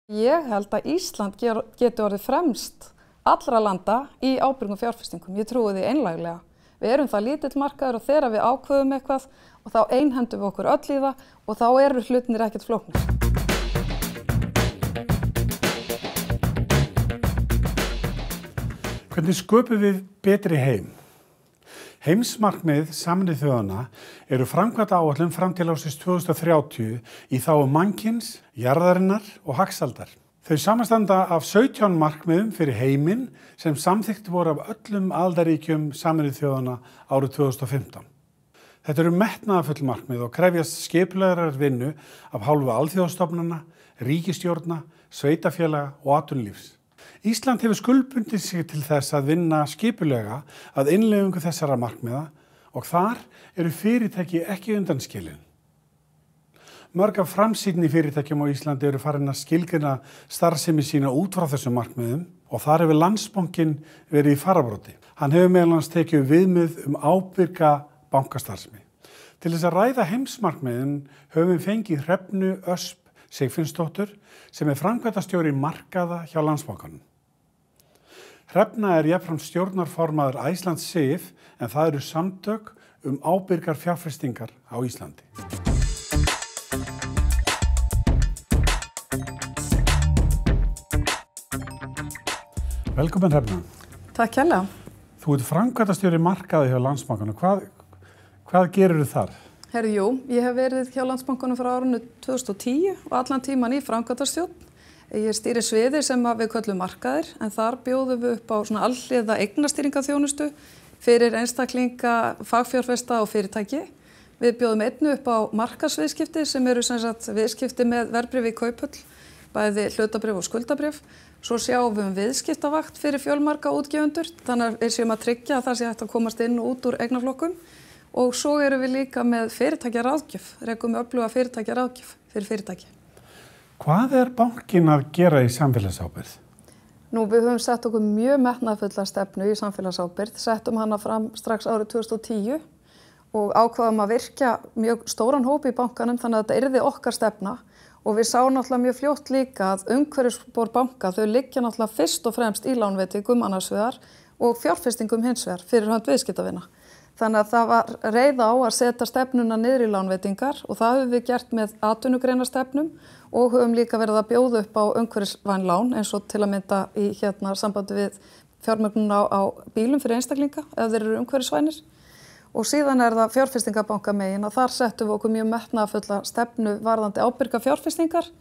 Ég held að Ísland geti orðið fremst allra landa í ábyrgum fjárfestingum. Ég trúi því einlæglega. Við erum það lítill markaður og þegar við ákveðum eitthvað og þá einhendum við okkur öll í það og þá eru hlutinir ekkert flóknir. Hvernig sköpum við betri heim? Heimsmarkmið Sameinuðu þjóðanna eru framkvæmdaáætlun fram til ársins 2030 í þágu mannkyns, jarðarinnar og hagsældar. Þau samanstanda af 17 markmiðum fyrir heiminn sem samþykkt voru af öllum aðildarríkjum Sameinuðu þjóðanna árið 2015. Þetta eru metnaðarfull markmið og krefjast skipulagðrar vinnu af hálfu alþjóðastofnana, ríkisstjórna, sveitarfélaga og atvinnulífs. Ísland hefur skuldbundið sig til þess að vinna skipulega að innleiðingu þessara markmiða og þar eru fyrirtæki ekki undanskilin. Mörg af framsýnni fyrirtækjum á Íslandi eru farin að skilgreina starfsemi sína út frá þessum markmiðum og þar hefur Landsbankinn verið í fararbroddi. Hann hefur meðal annars tekið viðmið ábyrga bankastarfsemi. Til þess að ræða heimsmarkmiðin höfum við fengið Hrefnu Ösp Sigfinnsdóttur sem framkvæmdastjóri markaða hjá Landsbankanum. Hrefna jafnframt stjórnarformaður Iceland Safe en það eru samtök ábyrgar fjárfestingar á Íslandi. Velkomin Hrefna. Takk hérlega. Þú ert framkvæmdastjóri markaða hjá Landsbankanum. Hvað gerirðu þar? Jú, ég hef verið hjá Landsbankanum frá árinu 2010 og allan tíman í framkvæmdastjórn. Ég stýri sviði sem við köllum markaðir en þar bjóðum við upp á svona alhliða eignastýringaþjónustu fyrir einstaklinga, fagfjárfesta og fyrirtæki. Við bjóðum einnig upp á markaðsviðskipti sem eru sem sagt viðskipti með verðbréf í kauphöll, bæði hlutabréf og skuldabréf. Svo sjáum við viðskiptavakt fyrir fjölmarga útgefendur, þannig að við séum að tryggja að það sé hægt að komast inn og út úr eignaflokkum. Og svo erum við líka með fyrirtækjaráðgjöf, rekum við öfluga fyrirtækjaráðgjöf fyrir fyrirtæki. Hvað bankinn að gera í samfélagsábyrgð? Við höfum sett okkur mjög metnaðarfulla stefnu í samfélagsábyrgð, settum hana fram strax árið 2010 og ákváðum að virkja mjög stóran hóp í bankanum þannig að þetta yrði okkar stefna og við sáum náttúrulega mjög fljótt líka að umhverfisspor banka þau liggja náttúrulega fyrst og fremst í lánveitingum annars vegar og fjárfestingum hins vegar fyrir hönd viðskiptavina. Þannig að það var reiða á að setja stefnuna niður í lánveitingar og það höfum við gert með atvinnugreinastefnum og höfum líka verið að bjóða upp á umhverfisvæn lán eins og til að mynda í sambandi við fjármögnun á bílum fyrir einstaklinga ef þeir eru umhverfisvænir. Og síðan það fjárfestingabanka megin og þar settum við okkur mjög metnaðarfulla stefnu varðandi ábyrga fjárfestingar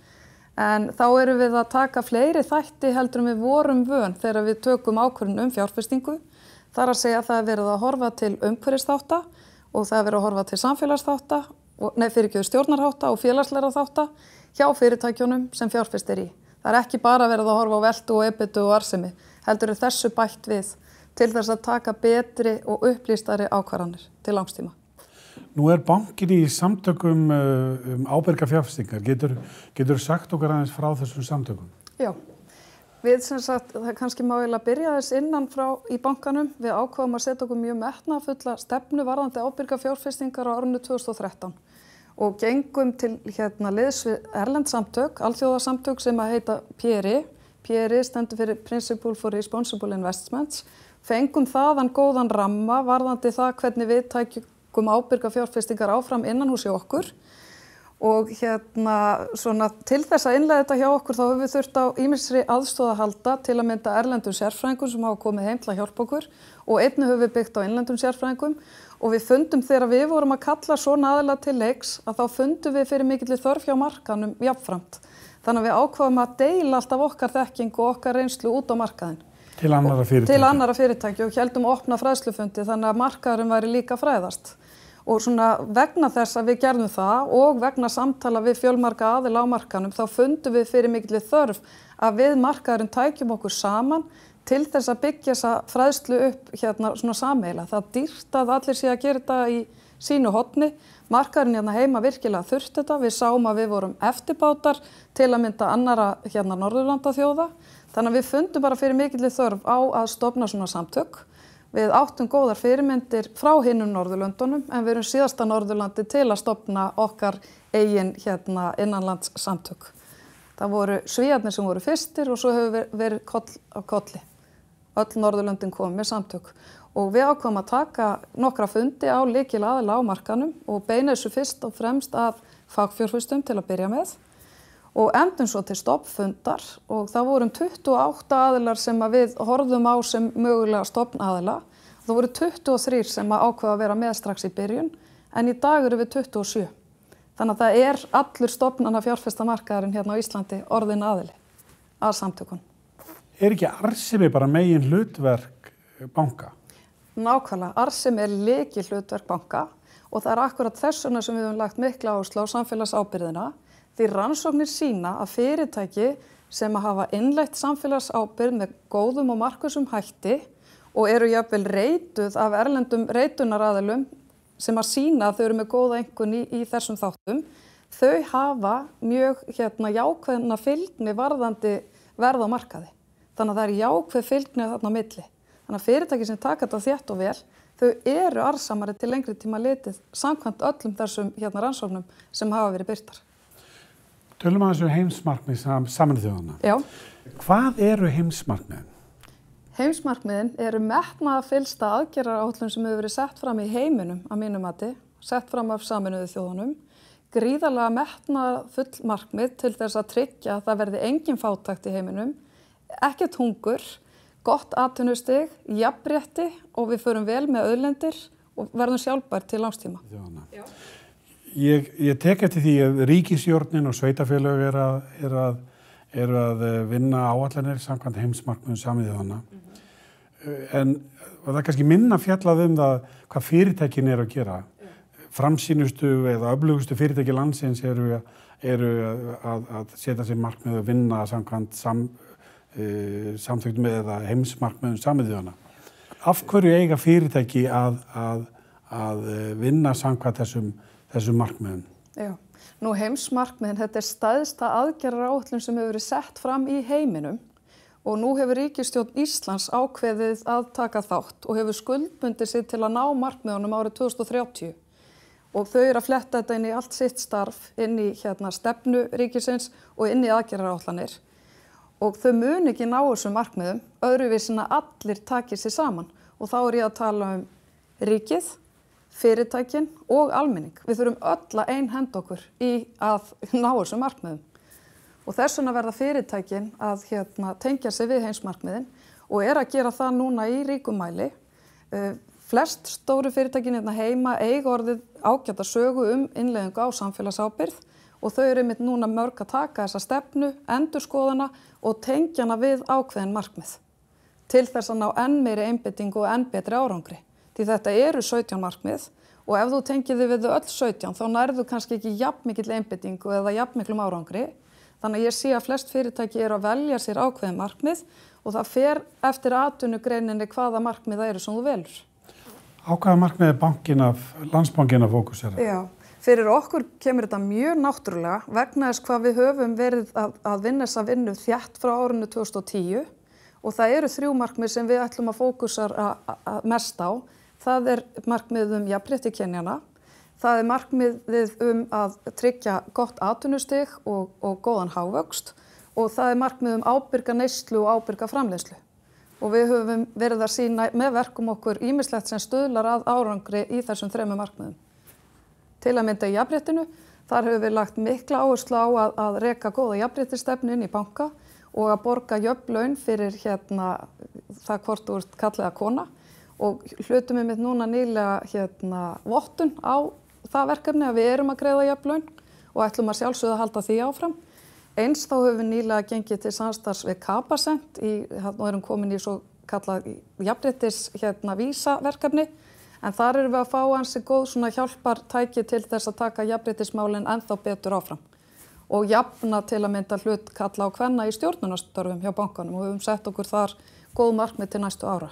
en þá erum við að taka fleiri þætti heldur en við vorum vön þegar við tökum ákvörðun fjárfestingu. Það að segja að það verið að horfa til umhverfisþátta og það verið að horfa til samfélagsþátta, stjórnarhátta og félagslegra þátta hjá fyrirtækjunum sem fjárfest í. Það ekki bara verið að horfa á veltu og EBITDA og arðsemi, heldur þessu bætt við til þess að taka betri og upplýstari ákvarðanir til langstíma. Nú bankinn í samtökum ábyrga fjárfestingar. Getur sagt okkur aðeins frá þessum samtökum? Já. Við það kannski má eiginlega byrja þess innan frá í bankanum. Við ákváðum að setja okkur mjög metnaðarfulla stefnu varðandi ábyrga fjárfestingar á árinu 2013 og gengum til liðs við erlend samtök, alþjóðasamtök sem heita PRI. PRI stendur fyrir Principle for Responsible Investments. Fengum þaðan góðan ramma varðandi það hvernig við tækjum ábyrga fjárfestingar áfram innan hús hjá okkur. Og til þess að innleiða þetta hjá okkur þá höfum við þurft á ýmisri aðstoð að halda til að mynda erlendum sérfræðingum sem hafa komið heim til að hjálpa okkur og einnig höfum við byggt á innlendum sérfræðingum og við fundum þegar við vorum að kalla svona aðila til leiks að þá fundum við fyrir mikilli þörf hjá markanum jafnframt. Þannig að við ákváðum að deila alltaf okkar þekkingu og okkar reynslu út á markaðinn. Til annarra fyrirtækja og héldum að opna fræðslufundi þannig að markaðurinn væri líka fræðast. Og vegna þess að við gerðum það og vegna samtala við fjölmarga aðila á markanum þá fundum við fyrir mikilli þörf að við markaðurinn tækjum okkur saman til þess að byggja þessa fræðslu upp sameiginlega. Það dýrt að allir sé að gera þetta í sínu horni. Markaðurinn heima virkilega þurfti þetta. Við sáum að við vorum eftirbátar til að mynda annarra Norðurlandaþjóða. Þannig að við fundum bara fyrir mikilli þörf á að stofna svona samtök. Við áttum góðar fyrirmyndir frá hinum Norðurlöndunum en við erum síðasta Norðurlandi til að stofna okkar eigin innanlandssamtök. Það voru Svíarnir sem voru fyrstir og svo hefur verið koll á kolli. Öll Norðurlöndin komið með samtök. Og við ákváðum að taka nokkra fundi á lykilaðila á markanum og beina þessu fyrst og fremst að fagfjárfestum til að byrja með. Og endum svo til stofnfundar og það voru 28 aðilar sem að við horfðum á sem mögulega stofnaðila. Það voru 23 sem að ákveða að vera með strax í byrjun, en í dag eru við 27. Þannig að það er allur stofnana fjárfestamarkaðurinn hérna á Íslandi orðin aðili að samtökun. Er ekki arðsemi bara megin hlutverk banka? Nákvæmlega, arðsemi er lykilhlutverk banka og það er akkurat þessuna sem við höfum lagt mikla áherslu á samfélagsábyrgðina. Því rannsóknir sýna að fyrirtæki sem að hafa innleitt samfélagsábyrgð með góðum og markvissum hætti og eru jafnvel reituð af erlendum reitunaraðilum sem að sýna að þau eru með góða einkunn í þessum þáttum, þau hafa mjög jákvæðna fylgni varðandi verð á markaði. Þannig að það er jákvæð fylgni þarna á milli. Þannig að fyrirtæki sem taka þetta þétt og vel, þau eru arðsamari til lengri tíma litið samkvæmt öllum þessum rannsóknum sem hafa verið birtar. Tölum að þessu heimsmarkmið Sameinuðu þjóðanna. Já. Hvað eru heimsmarkmiðin? Heimsmarkmiðin eru metnaðarfyllsta aðgerðaráætlun sem hefur verið sett fram í heiminum að mínu mati, sett fram af Sameinuðu þjóðunum, gríðarlega metnaðarfull markmið til þess að tryggja að það verði engin fátækt í heiminum, ekkert hungur, gott atvinnustig, jafnrétti og við förum vel með auðlindir og verðum sjálfbær til langstíma. Ég tek eftir því að ríkisstjórnin og sveitarfélög eru að vinna áætlanir samkvæmt heimsmarkmiðum Sameinuðu þjóðanna. En það er kannski minna fjallað það hvað fyrirtækin eru að gera. Framsýnustu eða öflugustu fyrirtæki landsins eru að setja sér markmið og vinna samkvæmt samþykkt með heimsmarkmiðum Sameinuðu þjóðanna. Af hverju eiga fyrirtæki að vinna samkvæmt þessum markmiðum? Já, nú heimsmarkmiðin, þetta er stærsta aðgerðaráætlun sem hefur verið sett fram í heiminum og nú hefur ríkisstjórn Íslands ákveðið að taka þátt og hefur skuldbundið sig til að ná markmiðunum árið 2030 og þau eru að fletta þetta inn í allt sitt starf, inn í stefnu ríkisins og inn í aðgerðaráætlanir og þau mun ekki ná þessum markmiðum öðruvísin að allir taki sig saman og þá er ég að tala ríkið, fyrirtækin og almenning. Við þurfum öll að einhenda okkur í að ná þessum markmiðum. Og þess vegna verða fyrirtækin að tengja sig við heimsmarkmiðin og er að gera það núna í ríkum mæli. Flest stóru fyrirtækin heima eiga orðið ágæta sögu innleiðingu á samfélagsábyrgð og þau eru einmitt núna mörg að taka þessa stefnu, endurskoðana og tengja hana við ákveðin markmið til þess að ná enn meiri einbeitingu og enn betri árangri. Því þetta eru 17 markmið og ef þú tengir þig við þau öll 17 þá nærðu kannski ekki jafnmikill einbeitingu eða jafnmiklum árangri. Þannig að ég sé að flest fyrirtæki eru að velja sér ákveðin markmið og það fer eftir atvinnugreininni hvaða markmið það eru sem þú velur. Á hvaða markmið er Landsbankinn að fókusera? Já, fyrir okkur kemur þetta mjög náttúrulega vegna þess hvað við höfum verið að vinna þessa vinnu þétt frá árinu 2010 og það eru 3 markmið sem við ætlum að fókusera mest á. Það er markmið jafnrétti kynjanna, það er markmiðið að tryggja gott atvinnustig og góðan hagvöxt og það er markmið ábyrga neyslu og ábyrga framleiðslu. Og við höfum verið að sýna með verkum okkur ýmislegt sem stuðlar að árangri í þessum 3 markmiðum. Til að mynda í jafnréttinu, þar höfum við lagt mikla áherslu á að reka góða jafnréttisstefnu inn í banka og að borga jöfn laun fyrir það hvort þú ert kall eða kona. Og hlutum við mitt núna nýlega vottun á það verkefni að við erum að greiða jöfn laun og ætlum að sjálfsögðu að halda því áfram. Eins þá höfum við nýlega gengið til samstarfs við Capacent og erum komin í svo kallað jafnréttis vísaverkefni en þar erum við að fá ansi góð hjálpartæki til þess að taka jafnréttismálin ennþá betur áfram og jafna til að mynda hlut kalla á kvenna í stjórnunarstörfum hjá bankanum og höfum sett okkur þar góð markmið til næstu ára.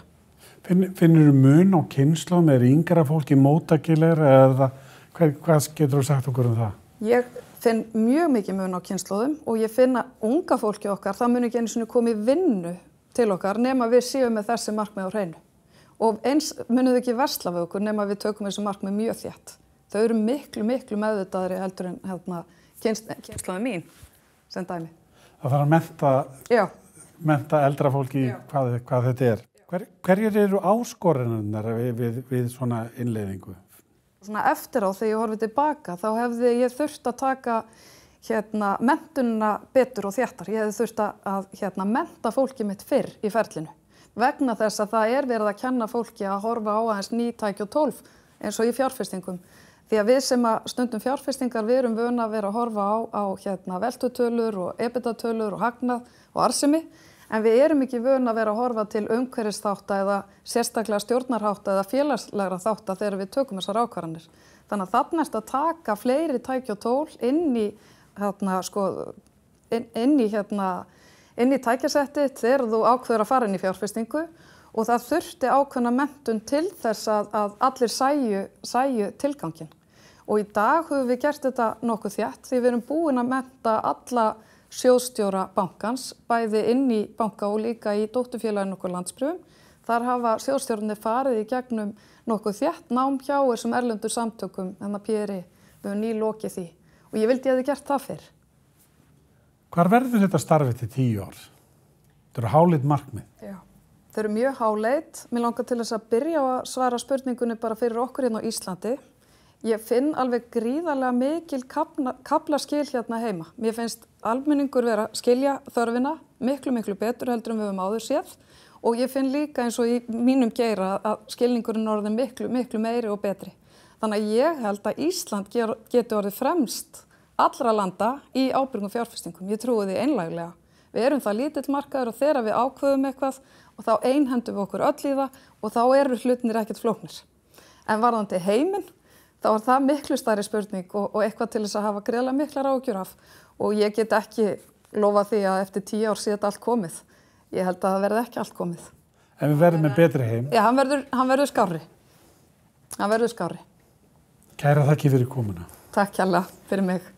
Finnur mun á kynslóðum, er yngra fólki móttækilegra eða hvað getur þú sagt okkur það? Ég finn mjög mikið mun á kynslóðum og ég finn að unga fólki okkar, það mun ekki einu sinni komið vinnu til okkar nema við séum með þessi markmið á hreinu. Og eins munum við ekki versla við okkur nema við tökum þessi markmið mjög þétt. Þau eru miklu meðvitaðri heldur en kynslóðin mín sem dæmi. Það þarf að mennta eldra fólki hvað þetta er. Hverjir eru áskoranirnar við svona innleiðingu? Svona eftir á þegar ég horfið tilbaka þá hefði ég þurft að taka menntunina betur og þéttar. Ég hefði þurft að mennta fólki mitt fyrr í ferlinu. Vegna þess að það er verið að kenna fólki að horfa á aðeins ný tæki og tólf eins og í fjárfestingum. Því að við sem að stundum fjárfestingar við erum vön að vera að horfa á veltutölur og EBITDA-tölur og hagnað og arðsemi, en við erum ekki vön að vera að horfa til umhverfisþátta eða sérstaklega stjórnarhátta eða félagslegra þátta þegar við tökum þessar ákvarðanir. Þannig að þarna ertu að taka fleiri tæki og tól inn í tækjasetti þegar þú ákveður að fara inn í fjárfestingu. Og það þurfti ákveðna menntun til þess að allir sæju tilganginn. Og í dag höfum við gert þetta nokkuð þétt því við erum búin að mennta alla sjóðstjóra bankans, bæði inn í banka og líka í dótturfélaginu okkur Landsbréfum. Þar hafa sjóðstjórarnir farið í gegnum nokkuð þétt nám hjá þessum erlendu samtökum, PRI, við höfum nýlokið því. Og ég vildi að þið gert það fyrr. Hvar verður þetta starfið til 10 ár? Þetta eru háleit markmið. Já. Þau eru mjög háleit. Mér langar til þess að byrja á að svara spurningunni bara fyrir okkur hérna á Íslandi. Ég finn alveg gríðarlega mikil kaflaskil hérna heima. Mér finnst almenningur vera að skilja þörfina miklu betur heldur en við höfum áður séð. Og ég finn líka eins og í mínum geira að skilningurinn orðin miklu meiri og betri. Þannig að ég held að Ísland geti orðið fremst allra landa í ábyrgum fjárfestingum. Ég trúi því einlæglega. Við erum það lítill markaður og þegar við ákveðum eitthvað og þá einhendum við okkur öll í það og þá eru hlutinir ekkert flóknir. En varðandi heiminn, þá er það miklu stærri spurning og eitthvað til þess að hafa greiðlega miklar áhyggjur af. Og ég get ekki lofað því að eftir 10 ár sé þetta allt komið. Ég held að það verði ekki allt komið. En við verðum með betri heim? Já, hann verður skárri. Hann verður skárri. Kæra þakki fyrir komuna. Takk kærlega fyrir mig.